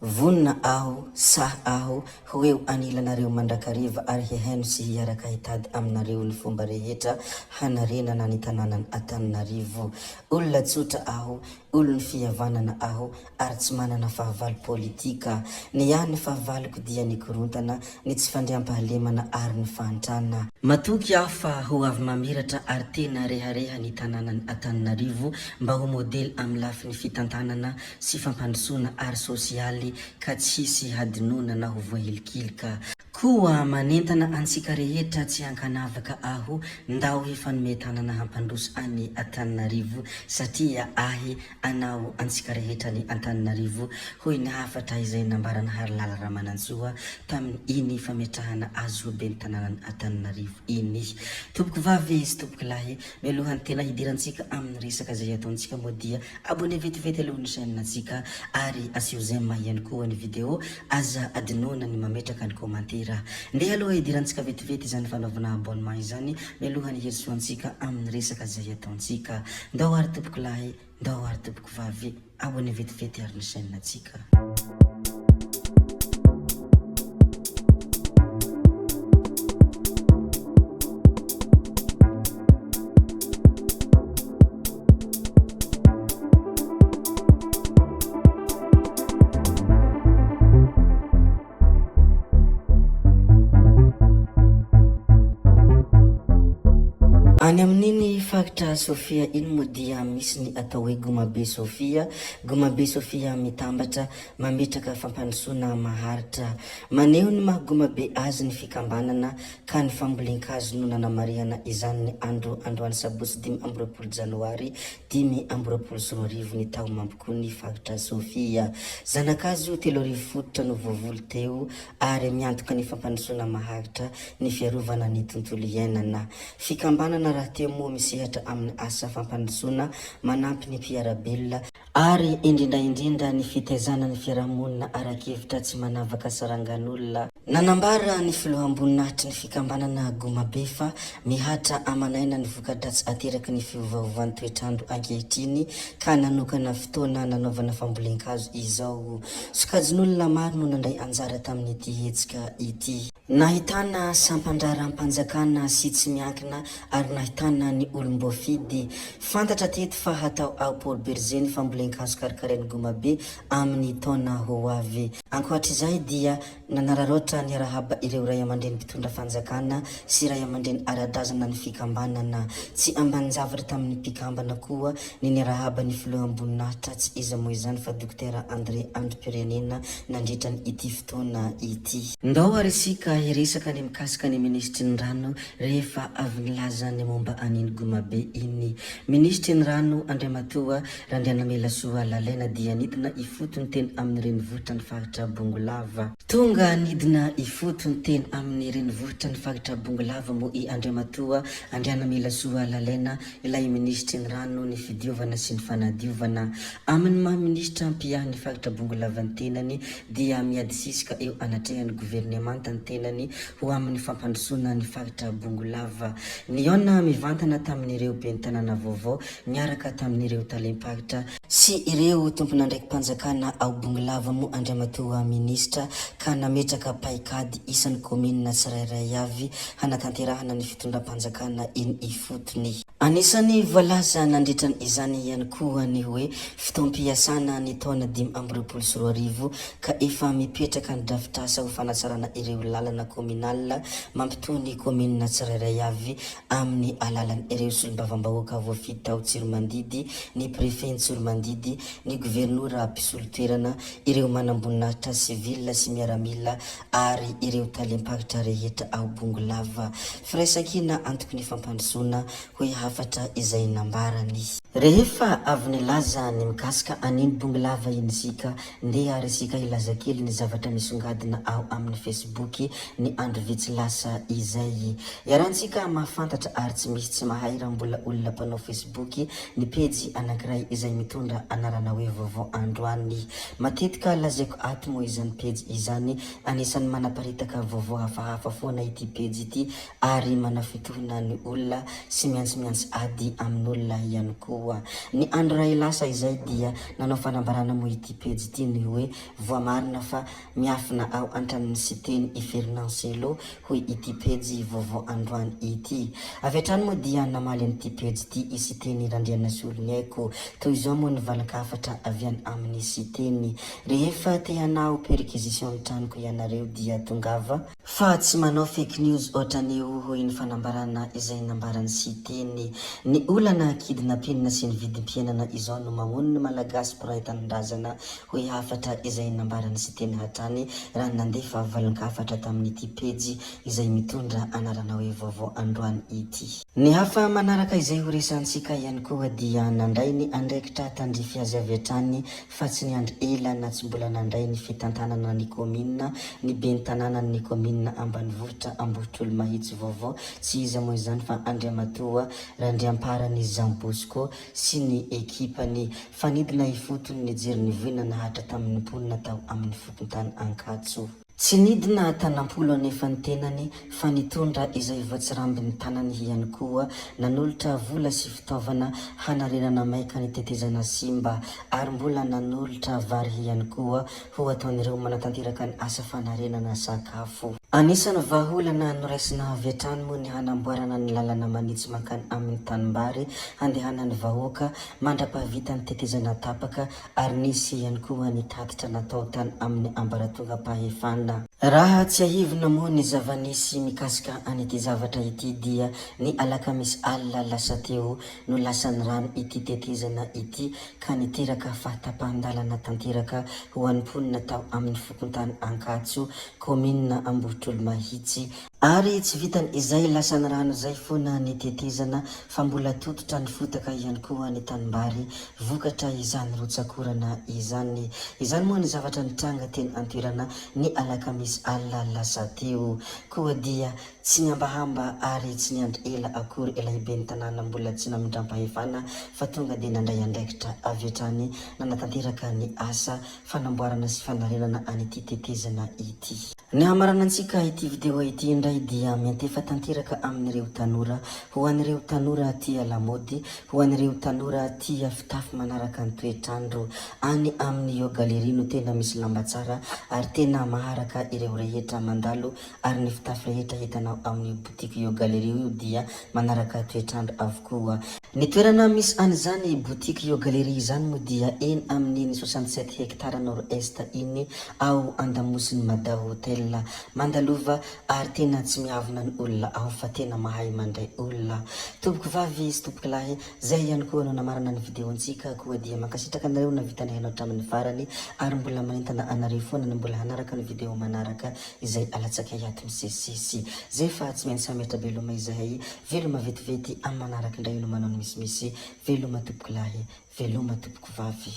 Vonina aho, sah aho, hoeo anilanareo mandrakariva ary heheno sy hiaraka hitady aminareo ny fomba rehetra hanarenana ny tanànany Antananarivo. Olona tsotra aho, olona fihavanana aho ary tsy manana fahavalo politika. Ny ihany ny fahavaloko dia ny korontana, ny tsy fandriampahalemana ary ny fahantrana. Matoky aho fa ho avy mamiratra ary tena rehareha ny tanànany Antananarivo mba ho modely amin'ny lafiny fitantanana sy fampandrosoana ary sosialy ka tsy hisy hadinona na ho voahilikilika. Koa manentana antsika rehetra tsy hankanavaka aho ndao efa nome tanana hampandroso any Antananarivo satria ahy anao antsika rehetra ny Antananarivo hoy ny hafatra izay nambarana Harilala Ramanantsoa tamin'ny iny fametrahana azo be ny tanànany Antananarivo iny. Tompoko vavy sy tompoko lahy, mialohan'ny tena hidirantsika amin'ny resaka zay ataontsika moa dia abonné vetivety alohan'ny chaîne antsika ary asio j'aime ihany koa ny vidéo, aza adinona ny mametraka ny commentaire. Ndeha aloha hidirantsika vetivety izany fanaovana abonnement izany mialohan'ny herisoantsika amin'ny resaka zay ataontsika. Ndao ary tompoko lahy, ndao ary tompoko vavy, abonné vetivety ary ny chaîne antsika. Any amin'iny faritra Sofia iny moa dia misy ny atao hoe Gomabe Sofia. Gomabe Sofia mitambatra mametraka fampandrosoana maharitra. Maneho ny maha Gomabe azy ny fikambanana ka ny fambolen-kazo no nanamarihana izany ny androany Sabotsy 5 Janoary 2024 ny tao mampikoa ny faritra Sofia. Zanakazo 3 fototra no voavolo teo ary miantoka ny fampandrosoana maharitra ny fiarovana ny tontolo iainana. Fikambanana raha teo moa misehatra amin'ny asa fampandrosoana manampy ny mpiarabelona ary indrindra ny fitaizana ny fiarahamonina arak'hevitra tsy manavaka sarangan'olona. Nanambara ny filohamboninahitry ny fikambanana Gomabe fa mihatra amanaina ny vokadratsy ateraky ny fiovaovan'ny toetrandro ankehitriny ka nanokana fotoana nanaovana fambolen-kazo izao. Sokajin'olona maro no nandray anjara tamin'ity hetsika ity. Nahitana sampandraram-panjakana sy tsy miankina ary nahitana ny olom-boafidy. Fantatra teto fa hatao ao Paul Berger ny fambolen-kazo karakarain'ny Gomabe amin'ny taona ho avy. Ankoatr'izay dia nanararoatra ny arahaba ireo ray aman-dreny mpitondra fanjakana sy ray aman-dreny ara-drazana ny fikambanana. Tsy ambanin-javatra tamin'ny mpikambana koa ny niarahaba ny filohamboninahitra tsy iza moa izany fa Dokotera André Andrim-Pirenena nandritra ny ity fotoana ity. Ndao ary isika hiresaka ny mikasika ny ministry ny rano rehefa avy nilaza ny momba an'iny Gomabe iny. Ministry ny rano Andriamatoa Randrianamelasoa Lalaina dia nidina ifoto ny teny amin'ny renivohitra ny faritra Bongolava. Tonga nidina ifoto ny teny amin'ny renivohitra ny faritra Bongolava moa i Andriamatoa Randrianamelasoa Lalaina ilay ministry ny rano ny fidiovana sy ny fanadiovana. Amin'ny maha ministra mpiahy ny faritra Bongolava ny tenany dia miadisisika eo anatrehany gouvernemanta ny tenany ho amin'ny fampandrosoana ny faritra Bongolava. Niona mivantana tamin'ireo ben'ny tanàna vaovao miaraka tamin'ireo talem-paritra sy ireo tompon'andraiky mpanjakana ao Bongolava moa Andriamatoa ministra ka nametraka paikady isan'ny kominina tsirairay avy hanatanterahana ny fitondram-panjakana iny ifotony. Anisany voalaza nandritran' izany ihany koa ny hoe fitom-piasana ny taona 2024 ka efa mipetraka ny drafitrasa ho fanatsarana ireo lalana kominala mampitony kominina tsirairay avy amin'ny alalan'ny ireo solombavam-bahoaka voafidy tao Tsiromandidy, ny prefet Tsiromandidy, ny gouvernoura mpisolo-toerana, ireo manamboninahitra sivila sy miaramila ary ireo talem-paritra rehetra ao Bongolava. Firaisakina antoky ny fampandrosoana hoe hafatra izay nambarany. Rehefa avy nilaza ny mikasika an'iny Bongolava iny sika, ndeha ary sika ilaza kely ny zavatra misongadina ao amin'ny Facebook ny andro vitsy lasa izay. Iarahantsika mahafantatra ary tsy misy tsy mahay raha mbola olona mpanao Facebook ny pejy anankiray izay mitondra anarana hoe vaovao androany. Matetika lazaiko ato moa izany pejy izany, anisan'ny manaparitaka vaovao hafahafa foana ity pejy ity ary manafitohina ny olona sy miantsimiantsy misy ady amin'olona ihany koa. Ny andro ray lasa izay dia nanao fanambarana mo ity pejy ity ny hoe voamarina fa miafina ao antranin'ny siteny Iferinantselo hoy ity pejy vaovao androany ity. Avy hatrany moa dia namaly an'ity pejy ity isiteny Randriana Solonyaiko toy izao moa ny valakafatra avy any amin'ny siteny rehefa te hanao perquisition tranoko ianareo dia tongava fa tsy manao fake news ohatran'io hoy ny fanambarana izay nambarany siteny. Ny olana kidnapping sy ny vidim-piainana izao no mamono ny malagasy mpiray tanindrazana hoy hafatra izay nambarany siteny hatrany raha nandefa valakafatra tamin'ity pejy izay mitondra anarana hoe vaovao androany ity. Ny hafa manaraka izay ho resantsika ihany koa dia nandray ny andraikitra tandrify azy avy hatrany fa tsy ny andro ela na tsy mbola nandray ny fitantanana ny komina ny ben'ny tanànan'ny komina ambanivohitra Ambohitrolo Mahitsy vaovao tsy iza moa izany fa Andriamatoa Randriamparany Jean Bosco sy ny ekipany fanidina ifotony ny jery ny voina nahatra tamin'ny mponina tao amin'ny fokontany Ankatso. Tsy nidina tanam-polo nefa ny tenany fa nitondra izay voatsiramby ny tanany ihany koa nanolotra vola sy fitaovana hanarenana maika ny tetezana simba ary mbola nanolotra vary ihany koa ho ataon'ireo manatanteraka ny asa fanarenana sakafo. Anisany vahaolana noraisina avy hatrany moa ny hanamboarana ny lalana manitsy mankany amin'ny tanimbary handehanany vahoaka mandra-pahavita ny tetezana tapaka ary nisy ihany koa ny tatitra natao tany amin'ny ambaratonga pahefana. Raha tsy ahivina moa ny zava-nisy mikasika an'ity zavatra ity dia ny alakamisy alina lasa teo no lasan'ny rano ity tetezana ity ka niteraka fahatapahan-dalana tanteraka ho an'ny mponina tao amin'ny fokontany Ankatso komina Ambohitrolo Mahitsy ary tsy vitany izay lasan'ny rano zay foana ny tetezana fa mbola tototra ny fotaka ihany koa ny tanimbary vokatra izany rotsakorana izany. Izany moa ny zavatra nitranga teny antoerana ny alakamisy alina lasa teo koa dia tsy niambahamba ary tsy niandry ela akory ilay ben'ny tanàna mbola tsy namindram-pahefana fa tonga dia nandray andraikitra avy hatrany nanatanteraka ny asa fanamboarana sy fanarenana an'ity tetezana ity. Ny hamaranantsika ity video ity indray dia miantefa tanteraka amin'ireo tanora ho an'ireo tanora tia lamody ho an'ireo tanora tia fitafy manaraka ny toetrandro any amin'ny Yo Galerie no tena misy lamba tsara ary tena maharaka ireo rehetra mandalo ary ny fitafy rehetra hitanao amin'ny boutique Yo Galerie io dia manaraka toetrandro avokoa. Ny toerana misy an'izany boutique Yo Galerie izany moa dia eny amin'ny 67 hectare nord-est iny ao Andamosiny Mada Hotel Mandalova ary tena tsy miavona ny olona ao fa tena mahay mandray olona. Tompoko vavy sy tompoko lahy zay ihany koa no namarana ny videontsika koa dia mankasitraka anareo na vitany hainao hatramin'ny farany ary mbola manentana anareo foana ny mbola hanaraka ny video manaraka izay alatsaka hiato misesisy zay fa tsy maintsy sametra veloma izahay veloma vetivety amin'ny manaraka indray no manao ny misimisy veloma tompoko lahy veloma tompoko vavy.